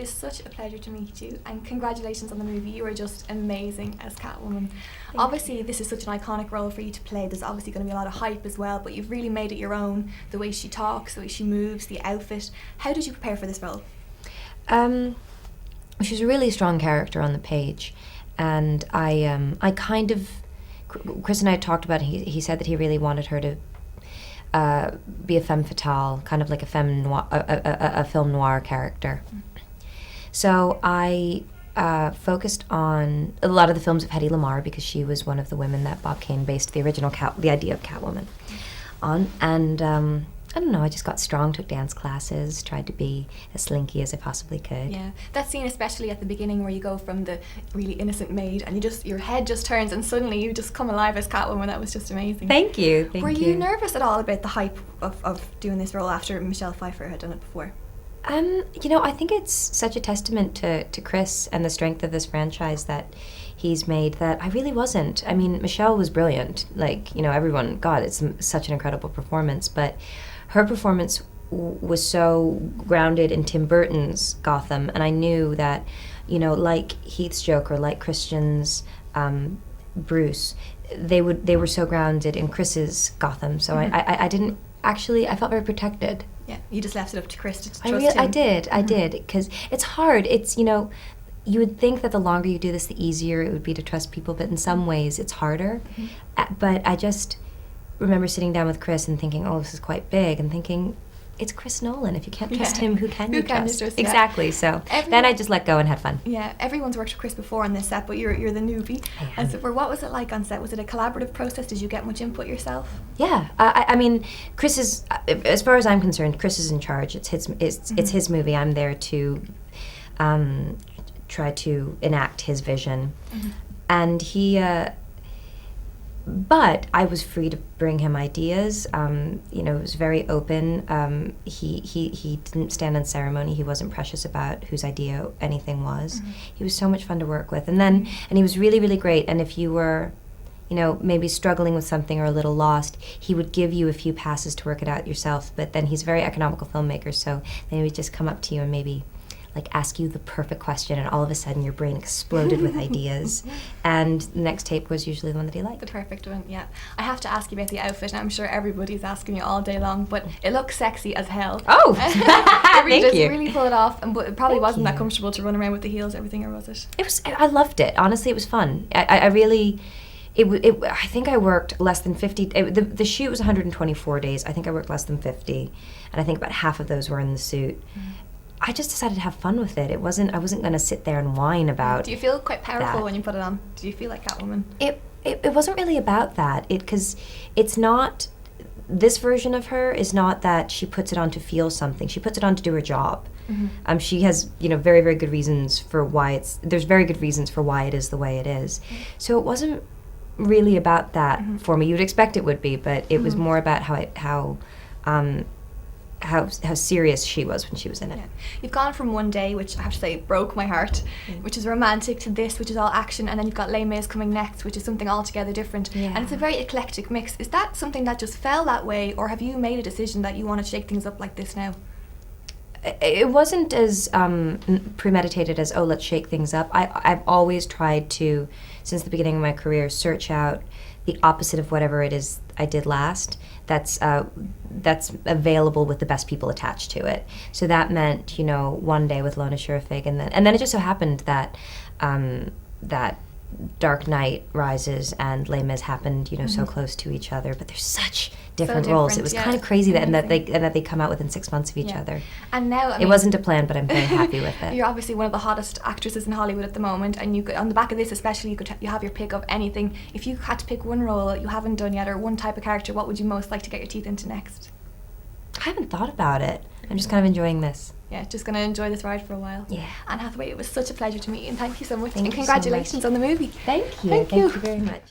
is such a pleasure to meet you, and congratulations on the movie. You are just amazing as Catwoman. Obviously, this is such an iconic role for you to play. There's obviously going to be a lot of hype as well, but you've really made it your own. The way she talks, the way she moves, the outfit. How did you prepare for this role? She's a really strong character on the page, and I kind of, Chris and I talked about it. He said that he really wanted her to be a femme fatale, kind of like a film noir character. So I focused on a lot of the films of Hedy Lamarr, because she was one of the women that Bob Kane based the original the idea of Catwoman on. And I don't know, I just got strong, took dance classes, tried to be as slinky as I possibly could. Yeah, that scene especially at the beginning where you go from the really innocent maid and your head just turns and suddenly you just come alive as Catwoman. That was just amazing. Thank you. Were you nervous at all about the hype of doing this role after Michelle Pfeiffer had done it before? I think it's such a testament to Chris and the strength of this franchise that he's made that I really wasn't. I mean, Michelle was brilliant. Like, everyone, God, it's such an incredible performance, but her performance was so grounded in Tim Burton's Gotham, and I knew that, like Heath's Joker, like Christian's Bruce, they were so grounded in Chris's Gotham. So I didn't actually. I felt very protected. Yeah, you just left it up to Chris to trust him. I did, because it's hard. It's you would think that the longer you do this, the easier it would be to trust people, but in some ways it's harder. But I just remember sitting down with Chris and thinking, oh, this is quite big, and thinking, it's Chris Nolan. If you can't trust him, who can you trust? Yeah. Exactly. So then I just let go and had fun. Yeah, everyone's worked with Chris before on this set, but you're the newbie. And so what was it like on set? Was it a collaborative process? Did you get much input yourself? Yeah, I mean, Chris is, as far as I'm concerned, Chris is in charge. It's his movie. I'm there to try to enact his vision, and he. But I was free to bring him ideas. It was very open. He didn't stand on ceremony. He wasn't precious about whose idea anything was. He was so much fun to work with. And he was really, really great. And if you were, maybe struggling with something or a little lost, he would give you a few passes to work it out yourself. But then he's a very economical filmmaker, so then he would just come up to you and maybe ask you the perfect question, and all of a sudden your brain exploded with ideas. And the next tape was usually the one that he liked. The perfect one, yeah. I have to ask you about the outfit, and I'm sure everybody's asking you all day long, but it looks sexy as hell. Oh, Thank you. Really pull it off, but it probably wasn't that comfortable to run around with the heels, everything, or was it? It was. I loved it. Honestly, it was fun. I really. I think I worked less than 50. The shoot was 124 days. I think I worked less than 50, and I think about half of those were in the suit. I just decided to have fun with it. I wasn't going to sit there and whine about. Do you feel quite powerful when you put it on? Do you feel like Catwoman? It wasn't really about that. Because it's not. This version of her is not that she puts it on to feel something. She puts it on to do her job. She has very, very good reasons for why there's very good reasons for why it is the way it is. So it wasn't really about that for me. You'd expect it would be, but it was more about how serious she was when she was in it. Yeah. You've gone from One Day, which I have to say broke my heart, which is romantic, to this, which is all action, and then you've got Les Mis coming next, which is something altogether different. And it's a very eclectic mix. Is that something that just fell that way, or have you made a decision that you want to shake things up like this now? It wasn't as premeditated as, let's shake things up. I've always tried to, since the beginning of my career, search out the opposite of whatever it is I did last that's available with the best people attached to it. So that meant, One Day with Lona Shurfig, and then it just so happened that that Dark Knight Rises and Les Mis happened, so close to each other, but they're such different roles. It was kind of crazy that they come out within 6 months of each other. And now, it wasn't a plan, but I'm very happy with it. You're obviously one of the hottest actresses in Hollywood at the moment, and you could, on the back of this especially, you have your pick of anything. If you had to pick one role you haven't done yet, or one type of character, what would you most like to get your teeth into next? I haven't thought about it. I'm just kind of enjoying this. Yeah, just going to enjoy this ride for a while. Yeah. Anne Hathaway, it was such a pleasure to meet you, and thank you so much. Thank and congratulations on the movie. Thank you. Thank you very much.